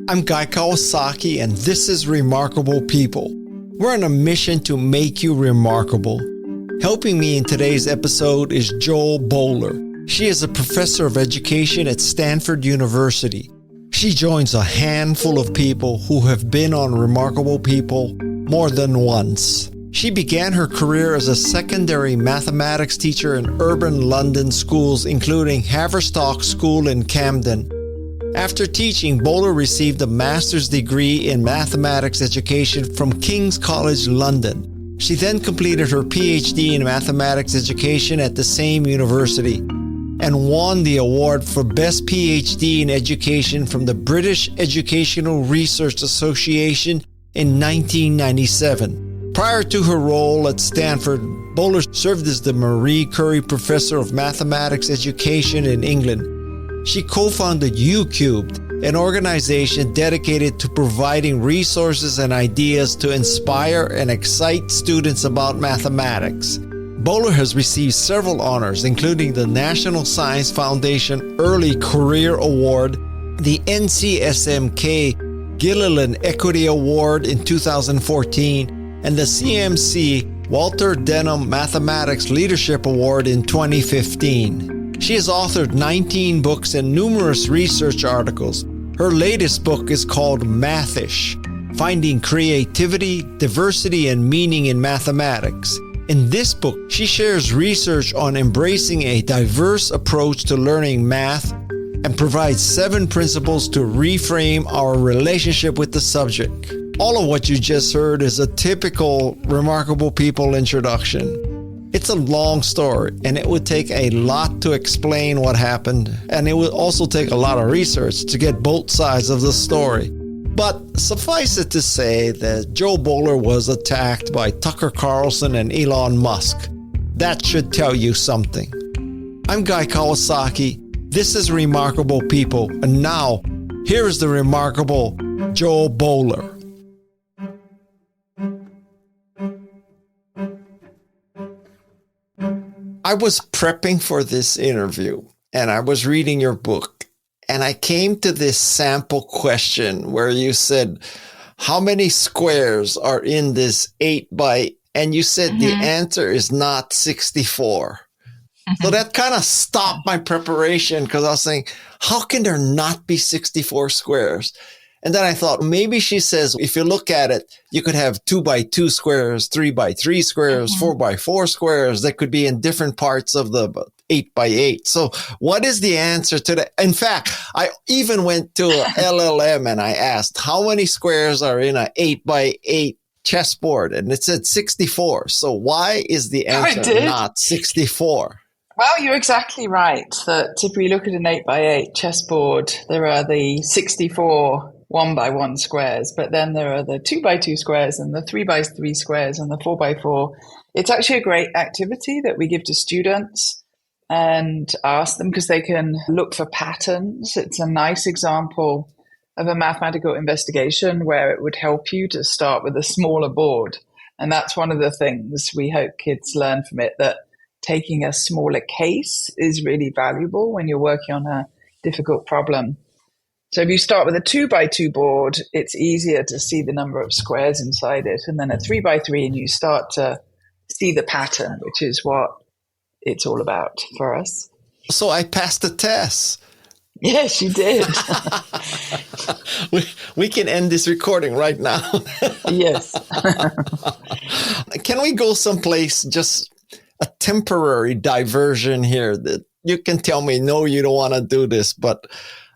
I'm Guy Kawasaki, and this is Remarkable People. We're on a mission to make you remarkable. Helping me in today's episode is Jo Boaler. She is a professor of education at Stanford University. She joins a handful of people who have been on Remarkable People more than once. She began her career as a secondary mathematics teacher in urban London schools, including Haverstock School in Camden. After teaching, Boaler received a master's degree in mathematics education from King's College London. She then completed her PhD in mathematics education at the same university and won the award for Best PhD in Education from the British Educational Research Association in 1997. Prior to her role at Stanford, Boaler served as the Marie Curie Professor of Mathematics Education in England. She co-founded UCubed, an organization dedicated to providing resources and ideas to inspire and excite students about mathematics. Boaler has received several honors, including the National Science Foundation Early Career Award, the NCSMK Gilliland Equity Award in 2014, and the CMC Walter Denham Mathematics Leadership Award in 2015. She has authored 19 books and numerous research articles. Her latest book is called Mathish: Finding Creativity, Diversity, and Meaning in Mathematics. In this book, she shares research on embracing a diverse approach to learning math and provides 7 principles to reframe our relationship with the subject. All of what you just heard is a typical Remarkable People introduction. It's a long story, and it would take a lot to explain what happened, and it would also take a lot of research to get both sides of the story. But suffice it to say that Jo Boaler was attacked by Tucker Carlson and Elon Musk. That should tell you something. I'm Guy Kawasaki. This is Remarkable People, and now, here is the remarkable Jo Boaler. I was prepping for this interview and I was reading your book and I came to this sample question where you said, how many squares are in this 8 by, and you said the answer is not 64. So that kind of stopped my preparation because I was saying, how can there not be 64 squares? And then I thought, maybe she says, if you look at it, you could have 2 by 2 squares, 3 by 3 squares, 4 by 4 squares that could be in different parts of the 8 by 8. So what is the answer to that? In fact, I even went to a LLM and I asked, how many squares are in an 8 by 8 chessboard? And it said 64. So why is the answer not 64? Well, you're exactly right that if we look at an 8 by 8 chessboard, there are the 64 1 by 1 squares, but then there are the 2 by 2 squares and the 3 by 3 squares and the 4 by 4. It's actually a great activity that we give to students and ask them because they can look for patterns. It's a nice example of a mathematical investigation where it would help you to start with a smaller board. And that's one of the things we hope kids learn from it, that taking a smaller case is really valuable when you're working on a difficult problem. So if you start with a 2 by 2 board, it's easier to see the number of squares inside it. And then a 3 by 3, and you start to see the pattern, which is what it's all about for us. So I passed the test. Yes, you did. we can end this recording right now. Yes. Can we go someplace, just a temporary diversion here that you can tell me, no, you don't want to do this, but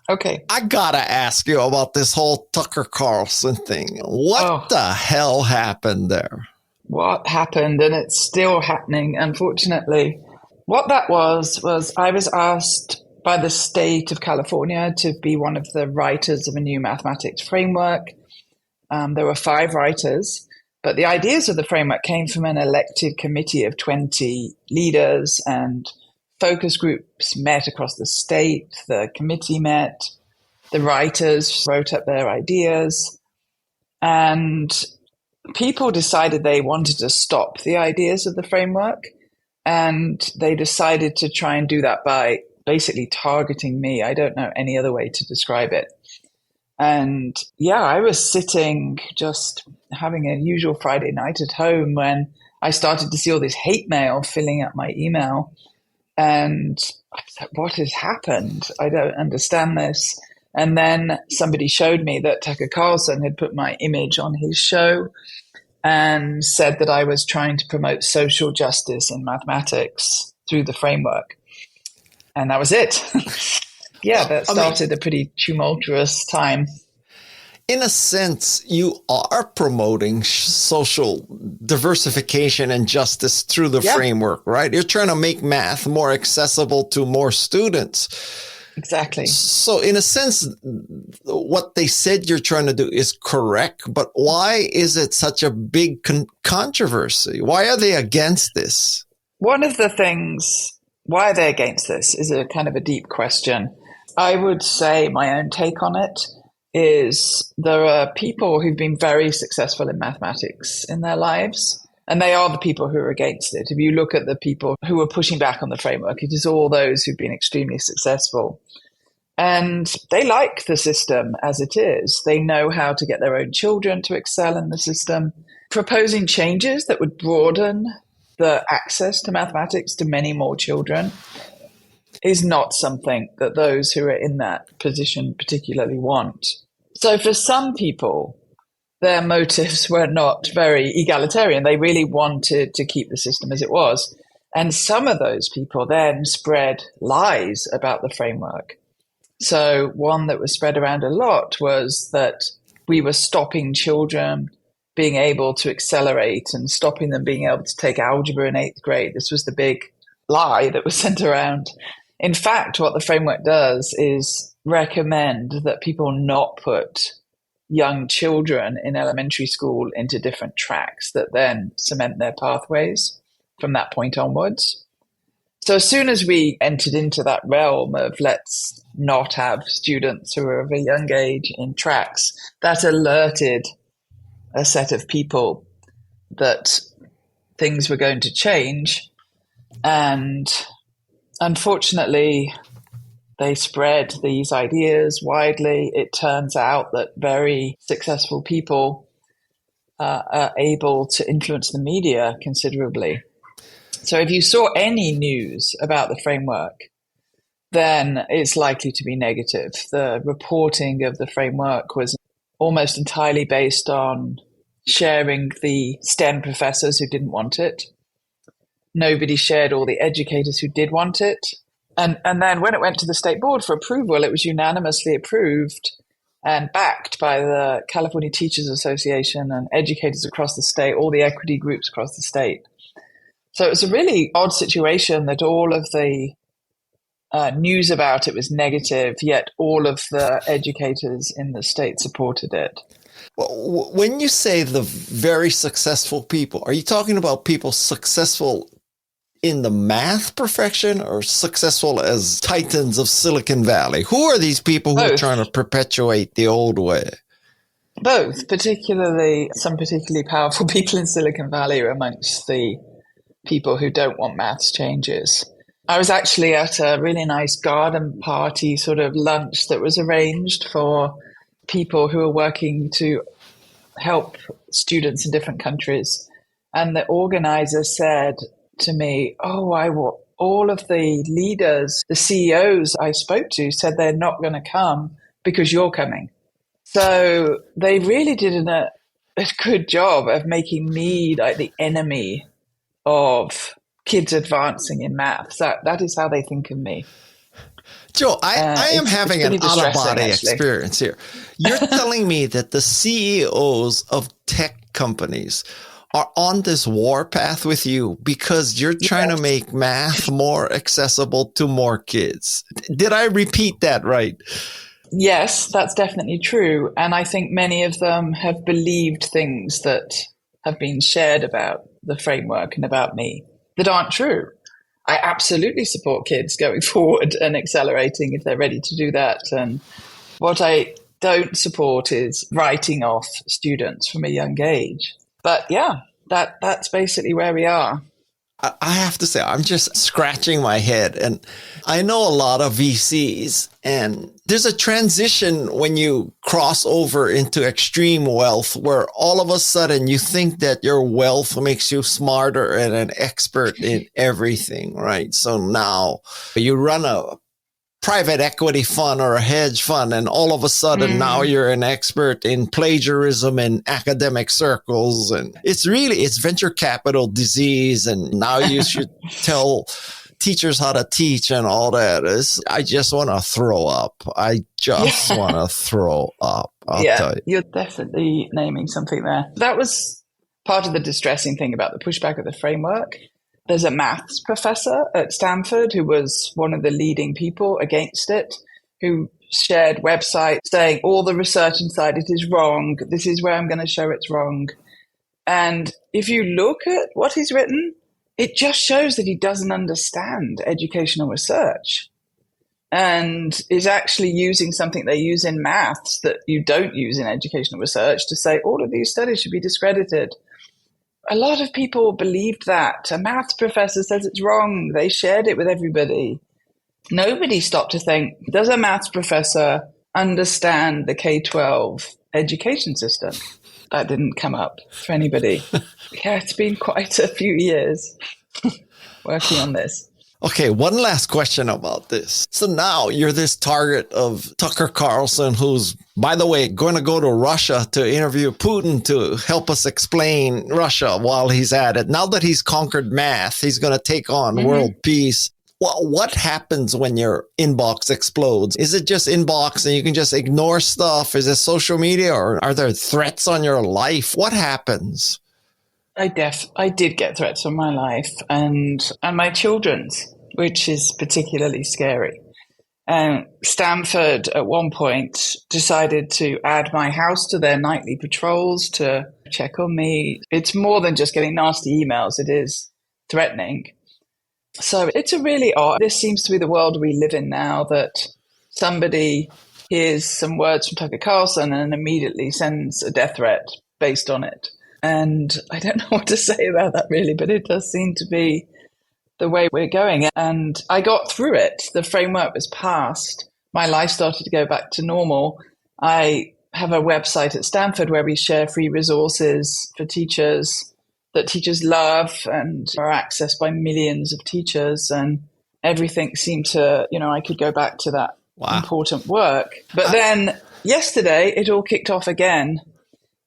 okay. I gotta ask you about this whole Tucker Carlson thing. What the hell happened there? What happened, and it's still happening, unfortunately. What that was I was asked by the state of California to be one of the writers of a new mathematics framework. There were 5 writers, but the ideas of the framework came from an elected committee of 20 leaders, and focus groups met across the state. The committee met, the writers wrote up their ideas, and people decided they wanted to stop the ideas of the framework. And they decided to try and do that by basically targeting me. I don't know any other way to describe it. And yeah, I was sitting just having a usual Friday night at home when I started to see all this hate mail filling up my email. And I thought, what has happened? I don't understand this. And then somebody showed me that Tucker Carlson had put my image on his show and said that I was trying to promote social justice in mathematics through the framework. And that was it. Yeah, that started a pretty tumultuous time. In a sense, you are promoting social diversification and justice through the framework, right? You're trying to make math more accessible to more students. Exactly. So in a sense, what they said you're trying to do is correct, but why is it such a big controversy? Why are they against this? One of the things, why are they against this, is a kind of a deep question. I would say my own take on it is there are people who've been very successful in mathematics in their lives, and they are the people who are against it. If you look at the people who are pushing back on the framework, it is all those who've been extremely successful. And they like the system as it is. They know how to get their own children to excel in the system. Proposing changes that would broaden the access to mathematics to many more children is not something that those who are in that position particularly want. So for some people, their motives were not very egalitarian. They really wanted to keep the system as it was. And some of those people then spread lies about the framework. So one that was spread around a lot was that we were stopping children being able to accelerate and stopping them being able to take algebra in 8th grade. This was the big lie that was sent around. In fact, what the framework does is recommend that people not put young children in elementary school into different tracks that then cement their pathways from that point onwards. So as soon as we entered into that realm of let's not have students who are of a young age in tracks, that alerted a set of people that things were going to change. And unfortunately, they spread these ideas widely. It turns out that very successful people are able to influence the media considerably. So if you saw any news about the framework, then it's likely to be negative. The reporting of the framework was almost entirely based on sharing the STEM professors who didn't want it. Nobody shared all the educators who did want it. And then when it went to the state board for approval, it was unanimously approved and backed by the California Teachers Association and educators across the state, all the equity groups across the state. So it was a really odd situation that all of the news about it was negative, yet all of the educators in the state supported it. Well, when you say the very successful people, are you talking about people successful in the math profession or successful as titans of Silicon Valley? Who are these people who are trying to perpetuate the old way? Both, particularly some particularly powerful people in Silicon Valley are amongst the people who don't want maths changes. I was actually at a really nice garden party sort of lunch that was arranged for people who are working to help students in different countries. And the organizer said to me, all of the leaders, the CEOs I spoke to said they're not going to come because you're coming. So they really did a good job of making me like the enemy of kids advancing in maths. That is how they think of me. Jo, I am having an out-of-body experience here. You're telling me that the CEOs of tech companies are on this warpath with you because you're trying to make math more accessible to more kids. Did I repeat that right? Yes, that's definitely true. And I think many of them have believed things that have been shared about the framework and about me that aren't true. I absolutely support kids going forward and accelerating if they're ready to do that. And what I don't support is writing off students from a young age. But yeah, that's basically where we are. I have to say, I'm just scratching my head. And I know a lot of VCs, and there's a transition when you cross over into extreme wealth where all of a sudden you think that your wealth makes you smarter and an expert in everything, right? So now you run a private equity fund or a hedge fund, and all of a sudden now you're an expert in plagiarism in academic circles. And it's venture capital disease. And now you should tell teachers how to teach and all that. I just want to throw up. I just want to throw up. I'll tell you. You're definitely naming something there. That was part of the distressing thing about the pushback of the framework. There's a maths professor at Stanford who was one of the leading people against it, who shared websites saying all the research inside it is wrong. This is where I'm going to show it's wrong. And if you look at what he's written, it just shows that he doesn't understand educational research and is actually using something they use in maths that you don't use in educational research to say all of these studies should be discredited. A lot of people believed that. A maths professor says it's wrong. They shared it with everybody. Nobody stopped to think, does a maths professor understand the K-12 education system? That didn't come up for anybody. Yeah, it's been quite a few years working on this. Okay, one last question about this. So now you're this target of Tucker Carlson, who's, by the way, going to go to Russia to interview Putin to help us explain Russia while he's at it. Now that he's conquered math, he's going to take on world peace. Well, what happens when your inbox explodes? Is it just inbox and you can just ignore stuff? Is it social media, or are there threats on your life? What happens? I did get threats on my life and my children's, which is particularly scary. Stanford at one point decided to add my house to their nightly patrols to check on me. It's more than just getting nasty emails. It is threatening. So it's a really odd, this seems to be the world we live in now, that somebody hears some words from Tucker Carlson and immediately sends a death threat based on it. And I don't know what to say about that really, but it does seem to be the way we're going. And I got through it. The framework was passed. My life started to go back to normal. I have a website at Stanford where we share free resources for teachers that teachers love and are accessed by millions of teachers. And everything seemed to, I could go back to that important work. But then yesterday, it all kicked off again.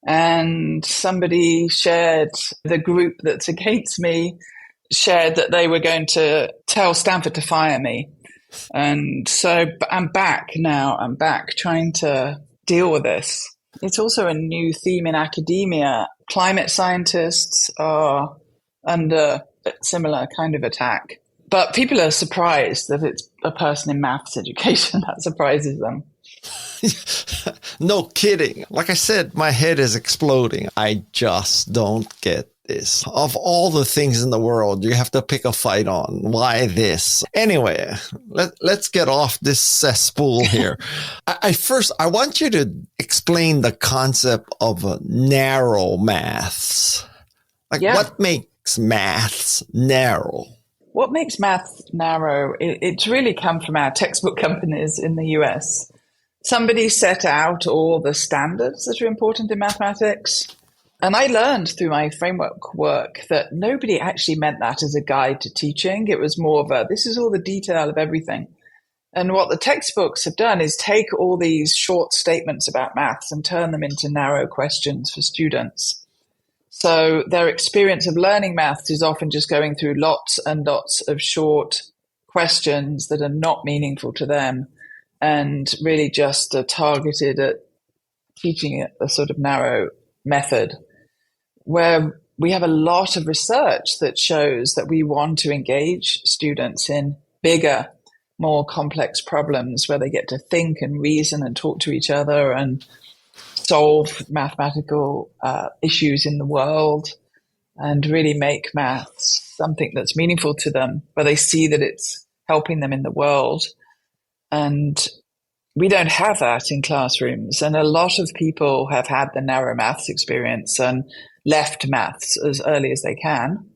And somebody shared, the group that's against me shared that they were going to tell Stanford to fire me. And so I'm back now. I'm back trying to deal with this. It's also a new theme in academia. Climate scientists are under a similar kind of attack. But people are surprised that it's a person in maths education. That surprises them. No kidding. Like I said, my head is exploding. I just don't get this. Of all the things in the world, you have to pick a fight on. Why this? Anyway, let's get off this cesspool here. I want you to explain the concept of narrow maths. What makes maths narrow? What makes maths narrow? It's really come from our textbook companies in the US. Somebody set out all the standards that are important in mathematics. And I learned through my framework work that nobody actually meant that as a guide to teaching. It was more of this is all the detail of everything. And what the textbooks have done is take all these short statements about maths and turn them into narrow questions for students. So their experience of learning maths is often just going through lots and lots of short questions that are not meaningful to them, and really just targeted at teaching it a sort of narrow method, where we have a lot of research that shows that we want to engage students in bigger, more complex problems where they get to think and reason and talk to each other and solve mathematical issues in the world and really make maths something that's meaningful to them, where they see that it's helping them in the world. And we don't have that in classrooms. And a lot of people have had the narrow maths experience and left maths as early as they can,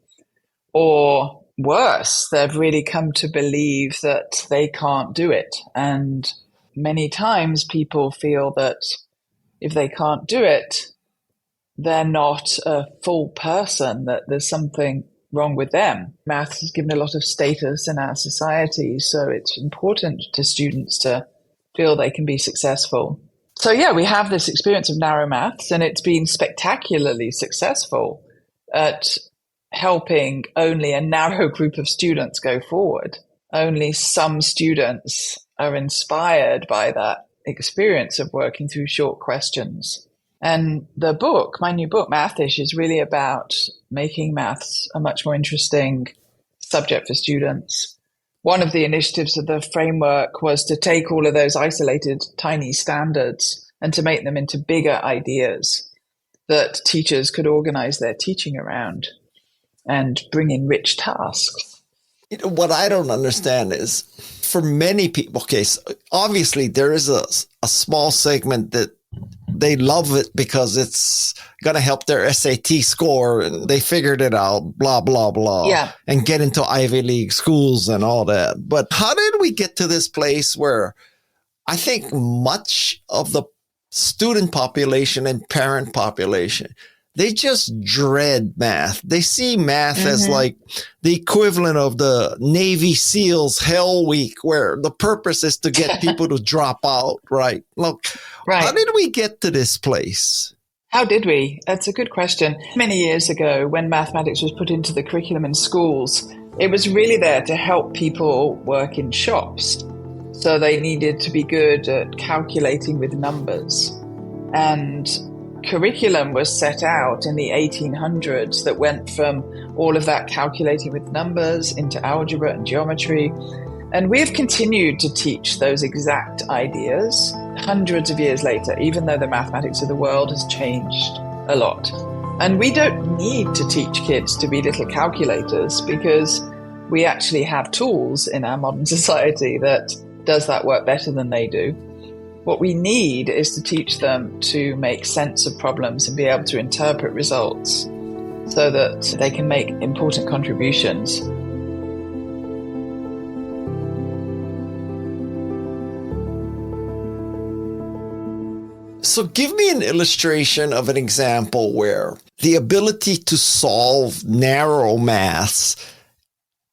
or worse, they've really come to believe that they can't do it. And many times people feel that if they can't do it, they're not a full person, that there's something wrong with them. Maths is given a lot of status in our society, so it's important to students to feel they can be successful. So yeah, we have this experience of narrow maths, and it's been spectacularly successful at helping only a narrow group of students go forward. Only some students are inspired by that experience of working through short questions. And the book, my new book, Mathish, is really about making maths a much more interesting subject for students. One of the initiatives of the framework was to take all of those isolated tiny standards and to make them into bigger ideas that teachers could organize their teaching around and bring in rich tasks. What I don't understand is, for many people, okay, so obviously there is a small segment that they love it because it's going to help their SAT score and they figured it out, blah, blah, blah, and get into Ivy League schools and all that. But how did we get to this place where I think much of the student population and parent population, they just dread math. They see math as like the equivalent of the Navy SEALs Hell Week, where the purpose is to get people to drop out, right? Look, how did we get to this place? How did we? That's a good question. Many years ago, when mathematics was put into the curriculum in schools, it was really there to help people work in shops. So they needed to be good at calculating with numbers. And curriculum was set out in the 1800s that went from all of that calculating with numbers into algebra and geometry. And we have continued to teach those exact ideas hundreds of years later, even though the mathematics of the world has changed a lot. And we don't need to teach kids to be little calculators because we actually have tools in our modern society that does that work better than they do. What we need is to teach them to make sense of problems and be able to interpret results so that they can make important contributions. So give me an illustration of an example where the ability to solve narrow maths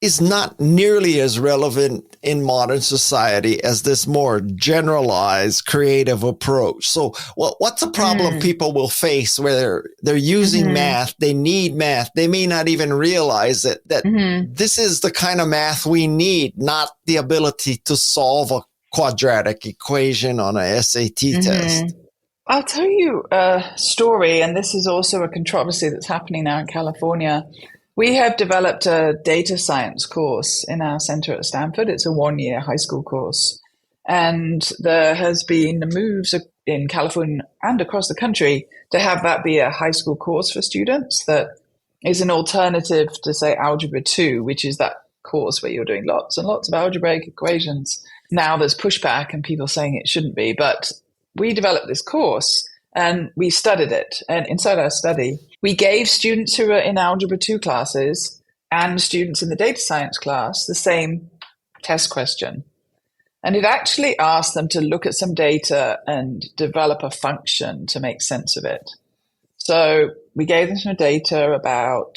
is not nearly as relevant in modern society as this more generalized creative approach. So what's a problem people will face where they're using math, they need math, they may not even realize it, that this is the kind of math we need, not the ability to solve a quadratic equation on a SAT test. I'll tell you a story, and this is also a controversy that's happening now in California. We have developed a data science course in our center at Stanford. It's a one-year high school course. And there has been moves in California and across the country to have that be a high school course for students that is an alternative to, say, Algebra 2, which is that course where you're doing lots and lots of algebraic equations. Now there's pushback and people saying it shouldn't be. But we developed this course and we studied it. And inside our study, we gave students who were in Algebra 2 classes and students in the data science class the same test question. And it actually asked them to look at some data and develop a function to make sense of it. So we gave them some data about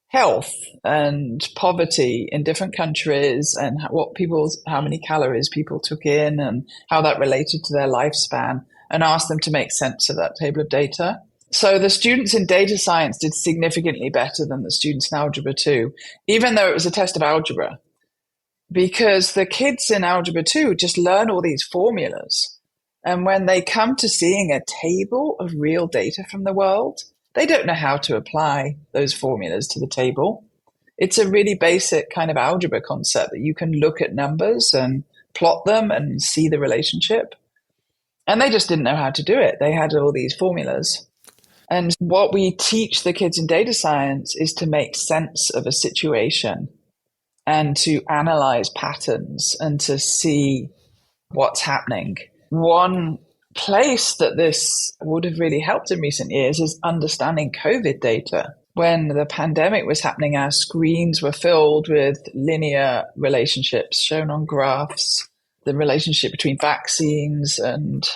health and poverty in different countries and how many calories people took in and how that related to their lifespan, and asked them to make sense of that table of data. So the students in data science did significantly better than the students in Algebra 2, even though it was a test of algebra, because the kids in Algebra 2 just learn all these formulas. And when they come to seeing a table of real data from the world, they don't know how to apply those formulas to the table. It's a really basic kind of algebra concept that you can look at numbers and plot them and see the relationship. And they just didn't know how to do it. They had all these formulas. And what we teach the kids in data science is to make sense of a situation and to analyze patterns and to see what's happening. One place that this would have really helped in recent years is understanding COVID data. when the pandemic was happening, our screens were filled with linear relationships shown on graphs, the relationship between vaccines and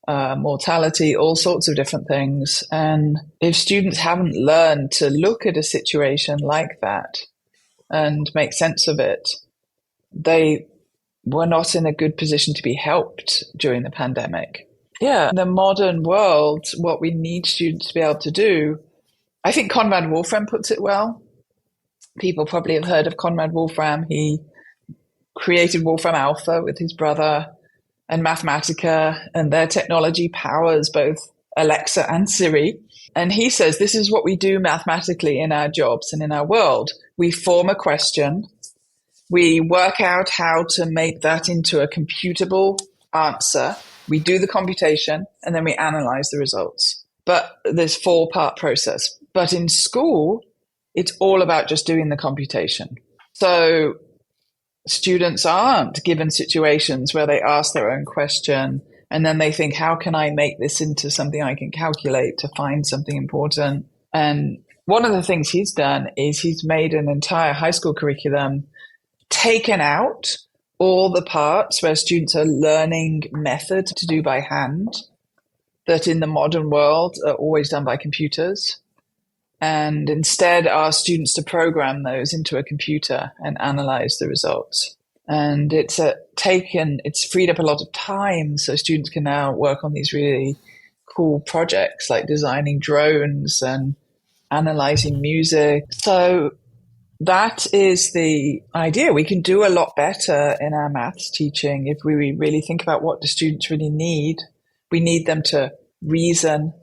mortality, all sorts of different things. And if students haven't learned to look at a situation like that and make sense of it, they were not in a good position to be helped during the pandemic. Yeah, in the modern world, what we need students to be able to do, I think Conrad Wolfram puts it well. People probably have heard of Conrad Wolfram. He created Wolfram Alpha with his brother and Mathematica, and their technology powers both Alexa and Siri. And he says this is what we do mathematically in our jobs and in our world. We form a question, we work out how to make that into a computable answer, we do the computation, and then we analyze the results. But there's 4-part process. But in school, it's all about just doing the computation. So students aren't given situations where they ask their own question and then they think, how can I make this into something I can calculate to find something important? And one of the things he's done is he's made an entire high school curriculum, taken out all the parts where students are learning method to do by hand that in the modern world are always done by computers, and instead ask students to program those into a computer and analyze the results. And it's freed up a lot of time, so students can now work on these really cool projects like designing drones and analyzing music. So that is the idea. We can do a lot better in our maths teaching if we really think about what the students really need. We need them to reason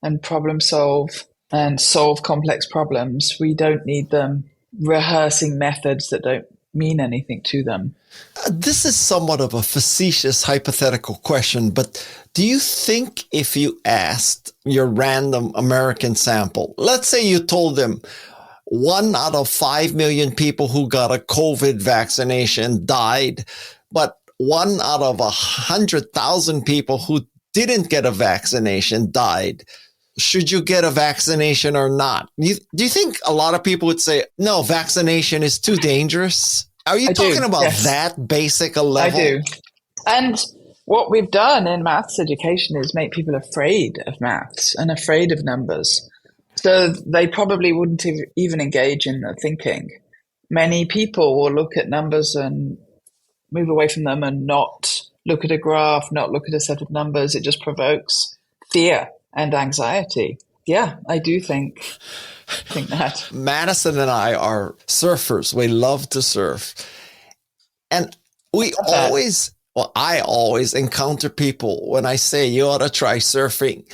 and problem solve and solve complex problems. We don't need them rehearsing methods that don't mean anything to them. This is somewhat of a facetious hypothetical question, but do you think if you asked your random American sample, let's say you told them 1 out of 5 million people who got a COVID vaccination died, but 1 out of 100,000 people who didn't get a vaccination died, should you get a vaccination or not? Do you think a lot of people would say, no, vaccination is too dangerous? Are you talking about that basic a level? I do. And what we've done in maths education is make people afraid of maths and afraid of numbers. So they probably wouldn't even engage in the thinking. Many people will look at numbers and move away from them and not look at a graph, not look at a set of numbers. It just provokes fear and anxiety. Yeah, I do think that. Madison and I are surfers. We love to surf. And I always encounter people when I say you ought to try surfing.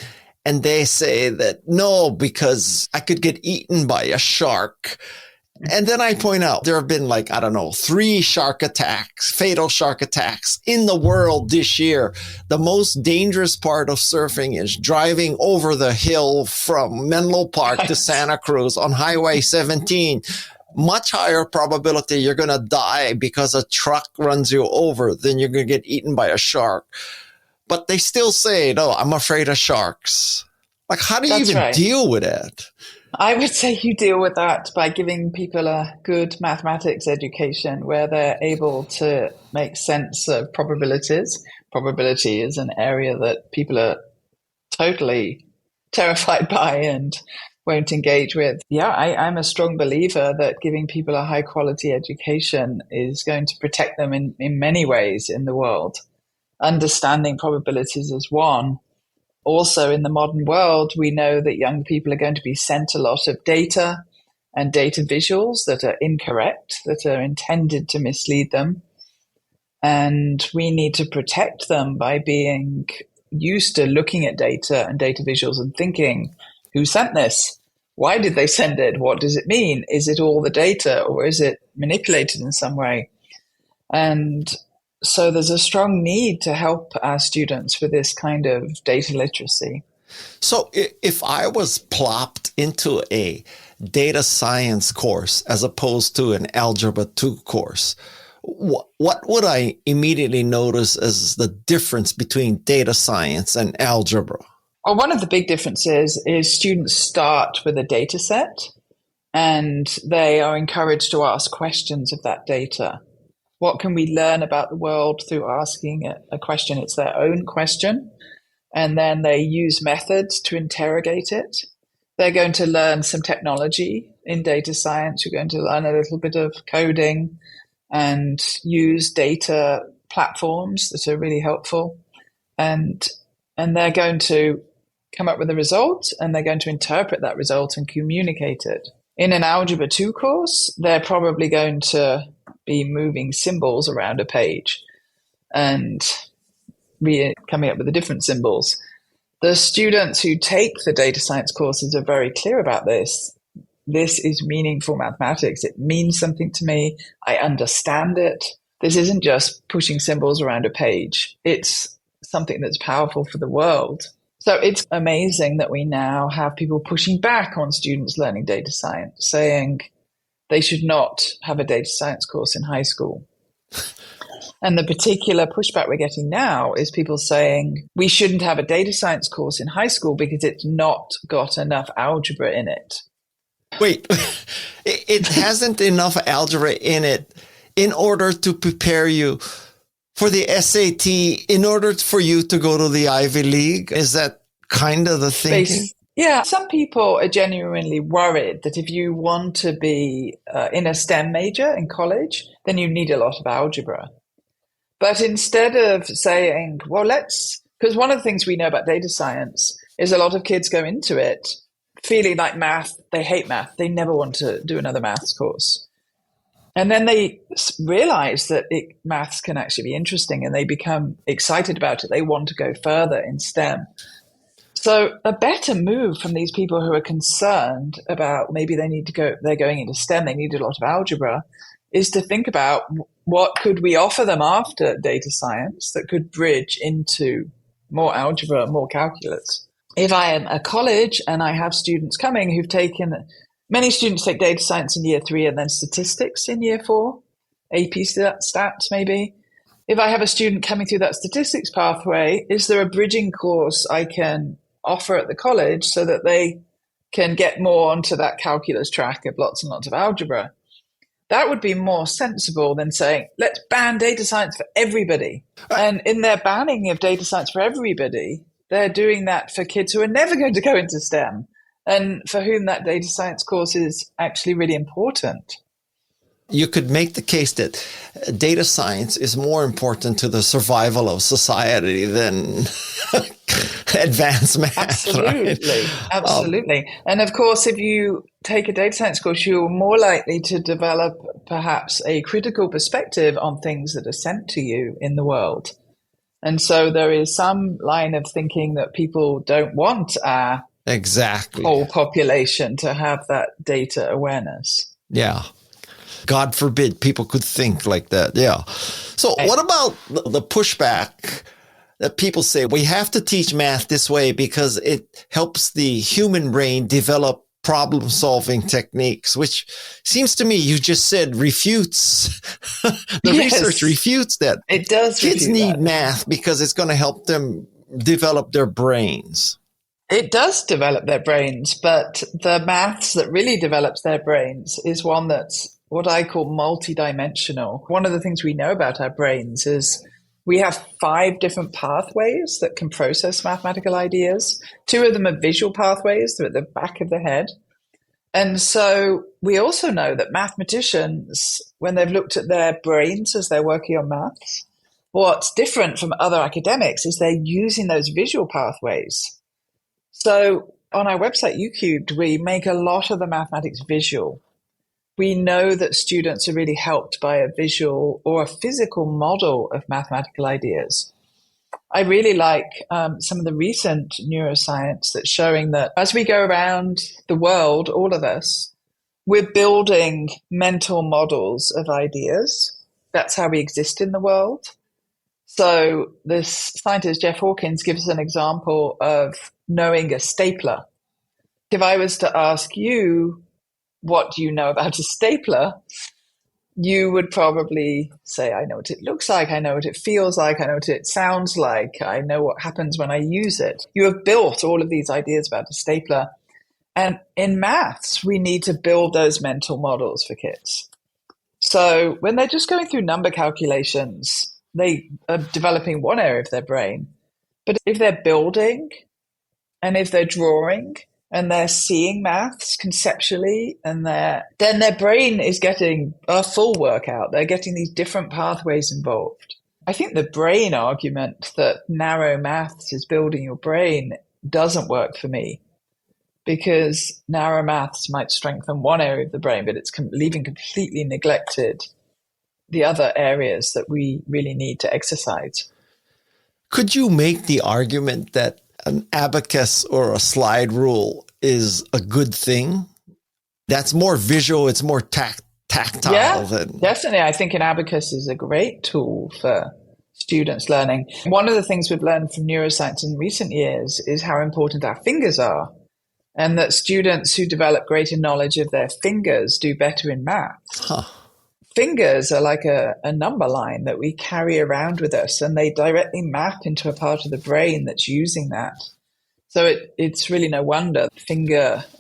And they say that, no, because I could get eaten by a shark. And then I point out there have been 3 shark attacks, fatal shark attacks in the world this year. The most dangerous part of surfing is driving over the hill from Menlo Park to Santa Cruz on Highway 17. Much higher probability you're going to die because a truck runs you over than you're going to get eaten by a shark. But they still say, no, I'm afraid of sharks. How do you even deal with it? I would say you deal with that by giving people a good mathematics education where they're able to make sense of probabilities. Probability is an area that people are totally terrified by and won't engage with. Yeah, I'm a strong believer that giving people a high quality education is going to protect them in many ways in the world. Understanding probabilities is one. Also, in the modern world, we know that young people are going to be sent a lot of data and data visuals that are incorrect, that are intended to mislead them. And we need to protect them by being used to looking at data and data visuals and thinking, who sent this? Why did they send it? What does it mean? Is it all the data or is it manipulated in some way? And so there's a strong need to help our students with this kind of data literacy. So if I was plopped into a data science course as opposed to an Algebra 2 course, what would I immediately notice as the difference between data science and algebra? Well, one of the big differences is students start with a data set and they are encouraged to ask questions of that data. What can we learn about the world through asking a question? It's their own question. And then they use methods to interrogate it. They're going to learn some technology in data science. You're going to learn a little bit of coding and use data platforms that are really helpful. And they're going to come up with a result, and they're going to interpret that result and communicate it. In an Algebra 2 course, they're probably going to be moving symbols around a page and coming up with the different symbols. The students who take the data science courses are very clear about this. This is meaningful mathematics. It means something to me. I understand it. This isn't just pushing symbols around a page. It's something that's powerful for the world. So it's amazing that we now have people pushing back on students learning data science, saying they should not have a data science course in high school. And the particular pushback we're getting now is people saying we shouldn't have a data science course in high school because it's not got enough algebra in it. Wait, it hasn't enough algebra in it in order to prepare you for the SAT, in order for you to go to the Ivy League? Is that kind of the thinking? Yeah, some people are genuinely worried that if you want to be in a STEM major in college, then you need a lot of algebra. But instead of saying, well, because one of the things we know about data science is a lot of kids go into it feeling like math, they hate math, they never want to do another maths course. And then they realize that maths can actually be interesting and they become excited about it. They want to go further in STEM. So a better move from these people who are concerned about maybe they're going into STEM, they need a lot of algebra, is to think about what could we offer them after data science that could bridge into more algebra, more calculus. If I am a college and I have students coming who've many students take data science in year 3 and then statistics in year 4, AP stats maybe. If I have a student coming through that statistics pathway, is there a bridging course I can offer at the college so that they can get more onto that calculus track of lots and lots of algebra? That would be more sensible than saying, let's ban data science for everybody. And in their banning of data science for everybody, they're doing that for kids who are never going to go into STEM and for whom that data science course is actually really important. You could make the case that data science is more important to the survival of society than advanced math. Absolutely. Right? Absolutely. And of course, if you take a data science course, you're more likely to develop perhaps a critical perspective on things that are sent to you in the world. And so there is some line of thinking that people don't want our whole population to have that data awareness. Yeah. God forbid people could think like that. Yeah. So what about the pushback that people say we have to teach math this way because it helps the human brain develop problem-solving techniques, which seems to me you just said refutes. Research refutes that. It does. Kids need math because it's going to help them develop their brains. It does develop their brains, but the maths that really develops their brains is one that's what I call multidimensional. One of the things we know about our brains is we have 5 different pathways that can process mathematical ideas. 2 of them are visual pathways. They're at the back of the head. And so we also know that mathematicians, when they've looked at their brains as they're working on maths, what's different from other academics is they're using those visual pathways. So on our website, UCubed, we make a lot of the mathematics visual. We know that students are really helped by a visual or a physical model of mathematical ideas. I really like some of the recent neuroscience that's showing that as we go around the world, all of us, we're building mental models of ideas. That's how we exist in the world. So this scientist, Jeff Hawkins, gives an example of knowing a stapler. If I was to ask you, what do you know about a stapler? you would probably say, I know what it looks like, I know what it feels like, I know what it sounds like, I know what happens when I use it. You have built all of these ideas about a stapler. And in maths, we need to build those mental models for kids. So when they're just going through number calculations, they are developing one area of their brain. But if they're building and if they're drawing and they're seeing maths conceptually, and then their brain is getting a full workout. They're getting these different pathways involved. I think the brain argument that narrow maths is building your brain doesn't work for me, because narrow maths might strengthen one area of the brain, but it's leaving completely neglected the other areas that we really need to exercise. Could you make the argument that an abacus or a slide rule is a good thing? That's more visual, it's more tactile. Yeah, definitely. I think an abacus is a great tool for students learning. One of the things we've learned from neuroscience in recent years is how important our fingers are, and that students who develop greater knowledge of their fingers do better in maths. Fingers are like a number line that we carry around with us, and they directly map into a part of the brain that's using that. So it's really no wonder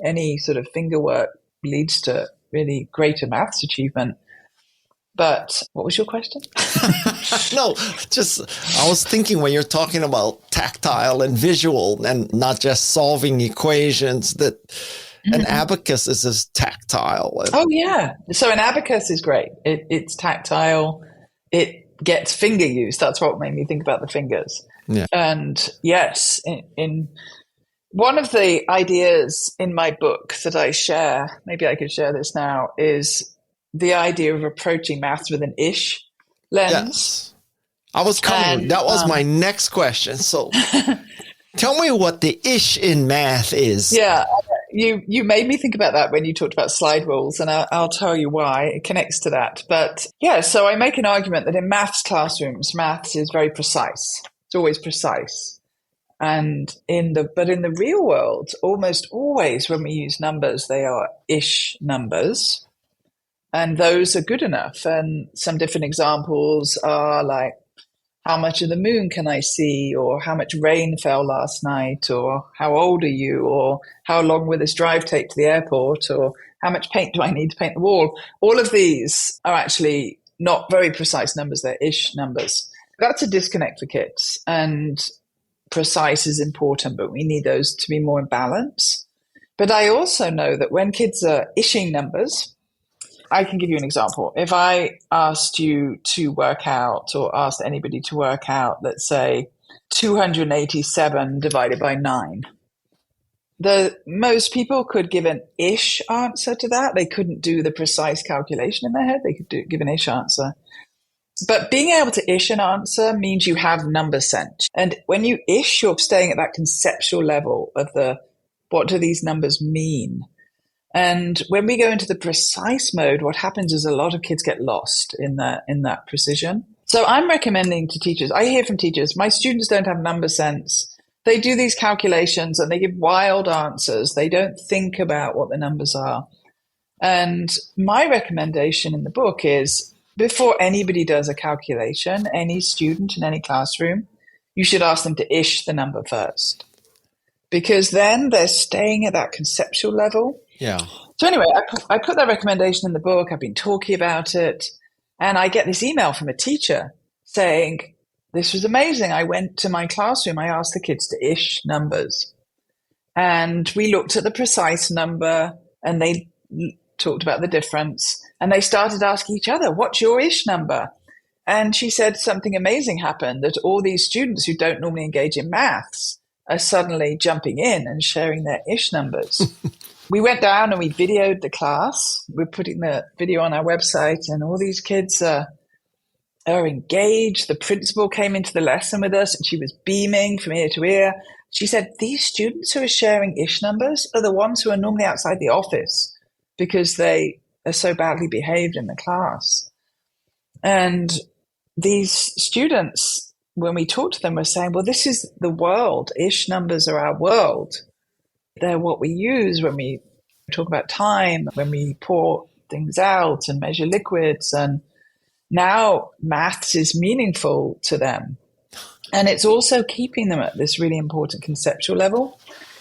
any sort of finger work leads to really greater maths achievement. But what was your question? No, I was thinking when you're talking about tactile and visual and not just solving equations, that an abacus is as tactile. Oh, yeah. So an abacus is great. It's tactile. It gets finger use. That's what made me think about the fingers. Yeah. And yes, in one of the ideas in my book that I share, maybe I could share this now, is the idea of approaching maths with an ish lens. Yes. I was coming. That was my next question. So tell me what the ish in math is. Yeah. You made me think about that when you talked about slide rules, and I'll tell you why. It connects to that. But yeah, so I make an argument that in maths classrooms, maths is very precise. It's always precise. But in the real world, almost always when we use numbers, they are ish numbers. And those are good enough. And some different examples are like, how much of the moon can I see? Or how much rain fell last night? Or how old are you? Or how long will this drive take to the airport? Or how much paint do I need to paint the wall? All of these are actually not very precise numbers. They're ish numbers. That's a disconnect for kids. And precise is important, but we need those to be more in balance. But I also know that when kids are ishing numbers, I can give you an example. If I asked you to work out, or asked anybody to work out, let's say 287 divided by 9, most people could give an ish answer to that. They couldn't do the precise calculation in their head. They could give an ish answer. But being able to ish an answer means you have number sense. And when you ish, you're staying at that conceptual level of what do these numbers mean? And when we go into the precise mode, what happens is a lot of kids get lost in that precision. So I'm recommending to teachers, I hear from teachers, my students don't have number sense. They do these calculations and they give wild answers. They don't think about what the numbers are. And my recommendation in the book is, before anybody does a calculation, any student in any classroom, you should ask them to ish the number first. Because then they're staying at that conceptual level. Yeah. So anyway, I put that recommendation in the book. I've been talking about it. And I get this email from a teacher saying, this was amazing. I went to my classroom. I asked the kids to ish numbers. And we looked at the precise number and they talked about the difference. And they started asking each other, what's your ish number? And she said something amazing happened, that all these students who don't normally engage in maths are suddenly jumping in and sharing their ish numbers. We went down and we videoed the class. We're putting the video on our website, and all these kids are engaged. The principal came into the lesson with us and she was beaming from ear to ear. She said, these students who are sharing ish numbers are the ones who are normally outside the office because they are so badly behaved in the class. And these students, when we talked to them, were saying, well, this is the world. Ish numbers are our world. They're what we use when we talk about time, when we pour things out and measure liquids. And now maths is meaningful to them. And it's also keeping them at this really important conceptual level.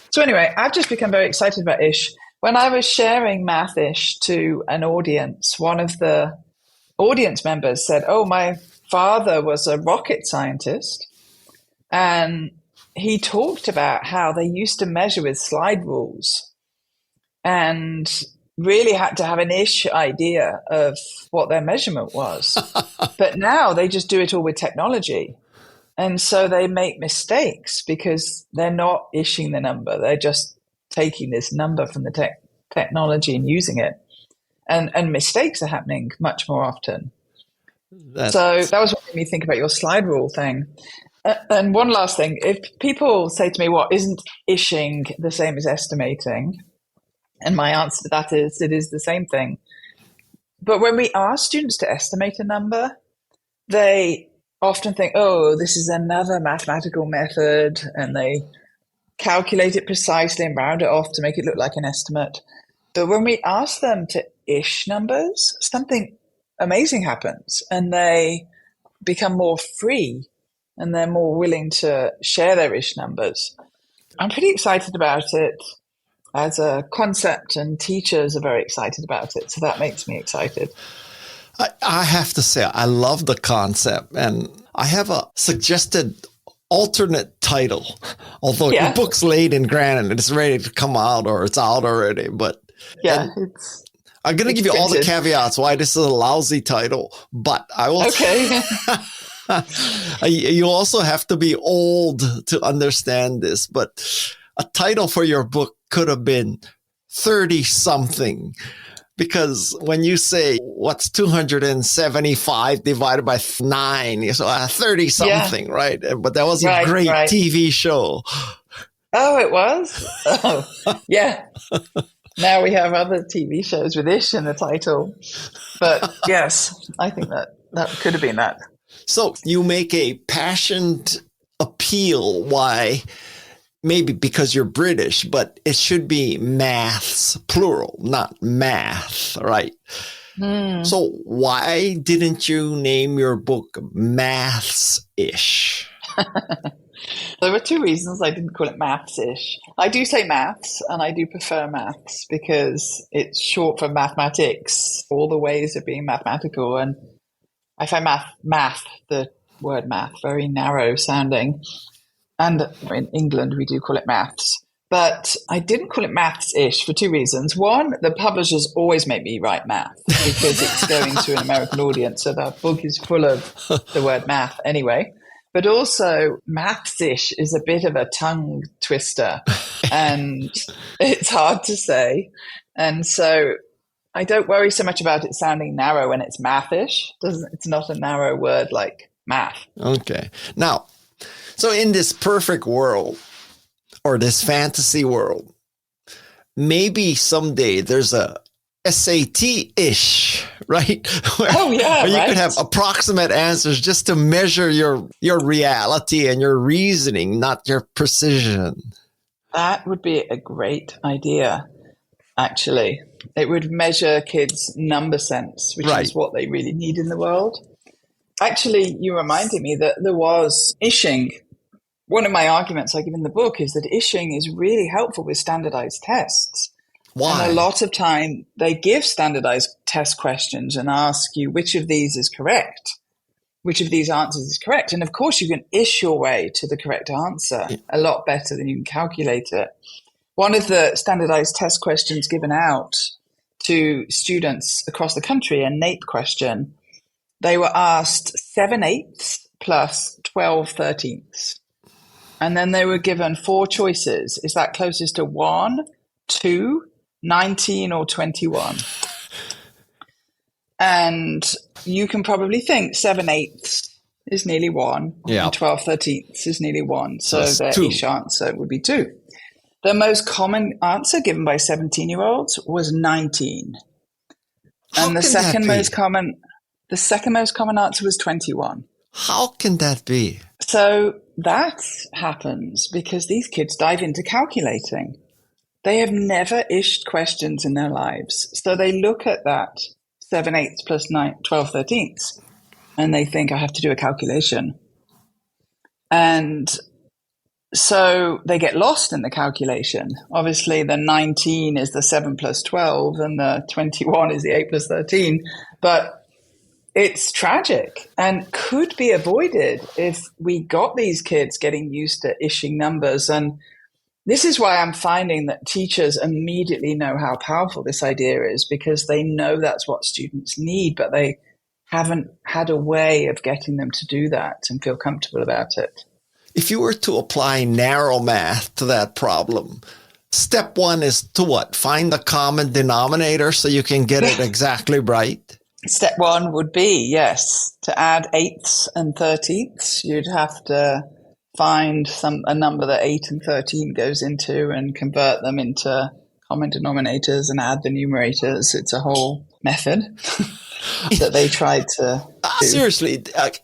So anyway, I've just become very excited about Ish. When I was sharing Math-ish to an audience, one of the audience members said, oh, my father was a rocket scientist. And he talked about how they used to measure with slide rules and really had to have an ish idea of what their measurement was. But now they just do it all with technology. And so they make mistakes because they're not ishing the number. They're just taking this number from the technology and using it. And mistakes are happening much more often. So that was what made me think about your slide rule thing. And one last thing, if people say to me, what, isn't ishing the same as estimating? And my answer to that is, it is the same thing. But when we ask students to estimate a number, they often think, oh, this is another mathematical method, and they calculate it precisely and round it off to make it look like an estimate. But when we ask them to ish numbers, something amazing happens, and they become more free, and they're more willing to share their ish numbers. I'm pretty excited about it as a concept, and teachers are very excited about it. So that makes me excited. I have to say, I love the concept, and I have a suggested alternate title, although your book's laid in granite, it's ready to come out, or it's out already. But I'm going to give you all the caveats why this is a lousy title, but I will. Okay. You also have to be old to understand this, but a title for your book could have been 30 something, because when you say what's 275 divided by 9, so 30 something, right? But that was a great TV show. Oh, it was? Oh, yeah. Now we have other TV shows with ish in the title. But yes, I think that could have been that. So you make a passionate appeal why, maybe because you're British, but it should be maths, plural, not math, right? So why didn't you name your book Maths-ish? There were two reasons I didn't call it Maths-ish. I do say maths, and I do prefer maths because it's short for mathematics, all the ways of being mathematical. And I find the word math, very narrow sounding. And in England, we do call it maths. But I didn't call it Maths-ish for two reasons. One, the publishers always make me write math because it's going to an American audience. So the book is full of the word math anyway. But also, Maths-ish is a bit of a tongue twister, and it's hard to say. And so I don't worry so much about it sounding narrow when it's math-ish. It's not a narrow word like math. Okay. Now, so in this perfect world, or this fantasy world, maybe someday there's a SAT-ish, right? Where you could have approximate answers just to measure your reality and your reasoning, not your precision. That would be a great idea, actually. It would measure kids' number sense, which is what they really need in the world. Actually, you reminded me that there was ishing. One of my arguments I give in the book is that ishing is really helpful with standardized tests. Why? And a lot of time they give standardized test questions and ask you which of these is correct, which of these answers is correct. And of course, you can ish your way to the correct answer a lot better than you can calculate it. One of the standardized test questions given out to students across the country, a NAEP question, they were asked 7/8 plus 12/13. And then they were given 4 choices. Is that closest to 1, 2, 19, or 21? And you can probably think 7/8 is nearly 1, and 12/13 is nearly 1. So their ish answer would be 2. The most common answer given by 17-year-olds was 19. And the second most common answer was 21. How can that be? So that happens because these kids dive into calculating. they have never ished questions in their lives. So they look at that 7/8 plus 9, 12/13 and they think, I have to do a calculation. And so they get lost in the calculation. Obviously, the 19 is the 7 plus 12 and the 21 is the 8 plus 13. But it's tragic and could be avoided if we got these kids getting used to ishing numbers. And this is why I'm finding that teachers immediately know how powerful this idea is, because they know that's what students need, but they haven't had a way of getting them to do that and feel comfortable about it. If you were to apply narrow math to that problem, step one is to what? Find the common denominator so you can get it exactly right? Step one would be, yes, to add 8ths and 13ths, you'd have to find a number that 8 and 13 goes into and convert them into common denominators and add the numerators. It's a whole method that they tried to do. Seriously,